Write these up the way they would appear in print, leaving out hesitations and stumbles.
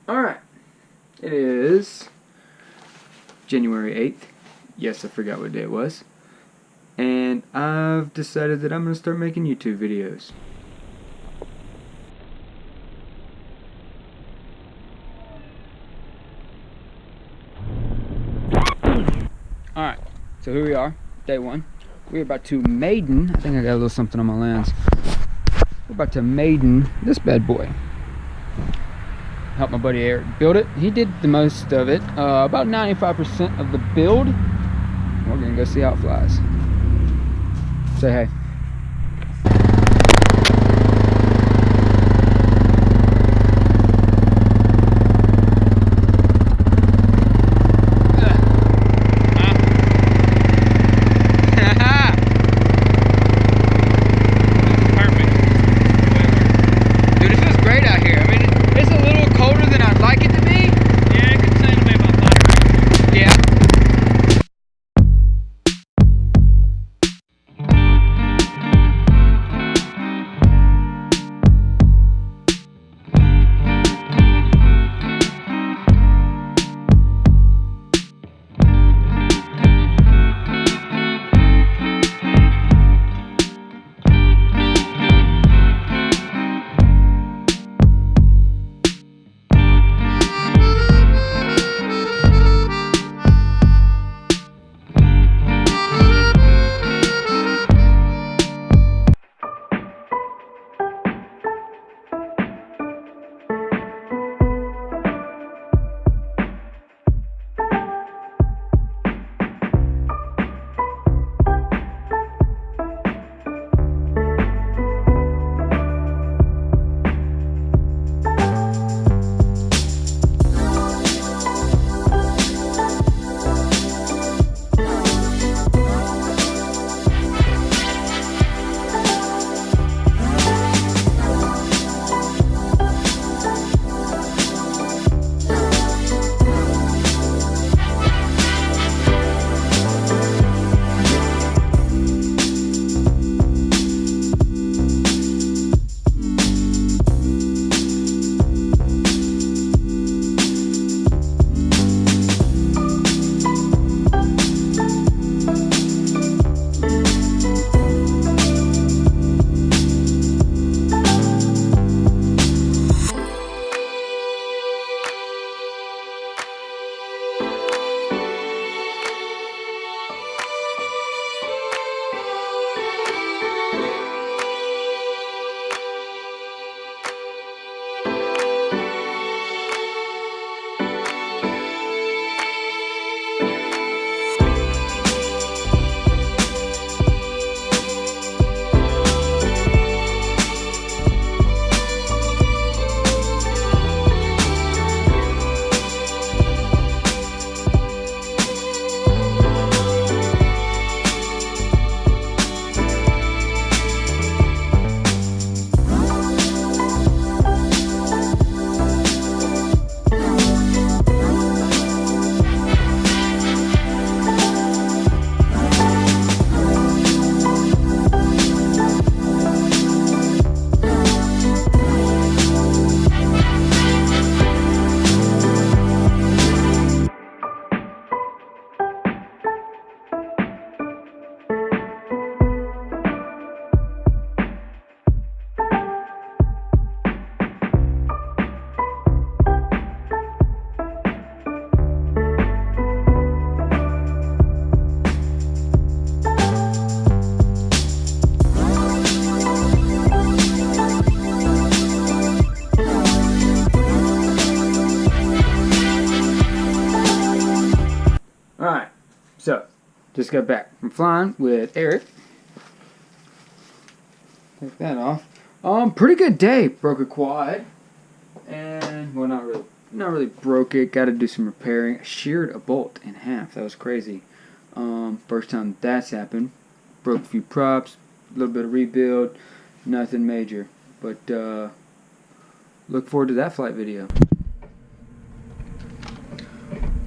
Alright, it is January 8th. Yes, I forgot what day it was. And I've decided that I'm going to start making YouTube videos. Alright, so here we are, day one. We're about to maiden, I think I got a little something on my lens. We're about to maiden this bad boy. Helped my buddy Eric build it. He did the most of it, about 95% of the build. We're gonna go see how it flies. Say hey. Alright, so just got back from flying with Eric. Take that off. Pretty good day. Broke a quad, and well, not really broke it. Got to do some repairing. I sheared a bolt in half. That was crazy. First time that's happened. Broke a few props. A little bit of rebuild. Nothing major, but look forward to that flight video.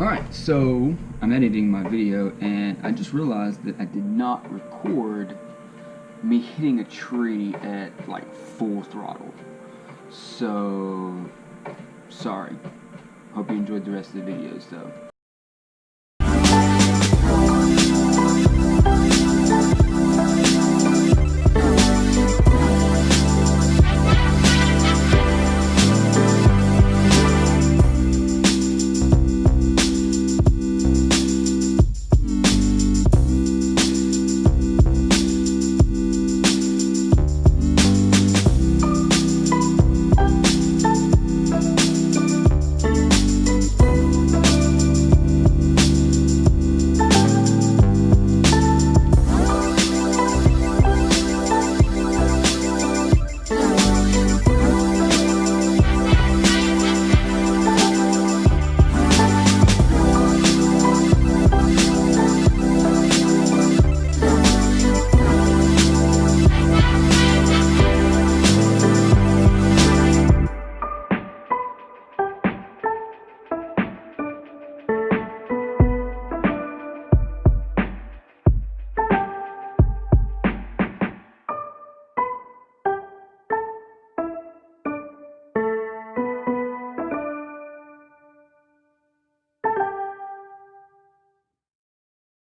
Alright, so I'm editing my video and I just realized that I did not record me hitting a tree at like full throttle. So, sorry. Hope you enjoyed the rest of the videos, though.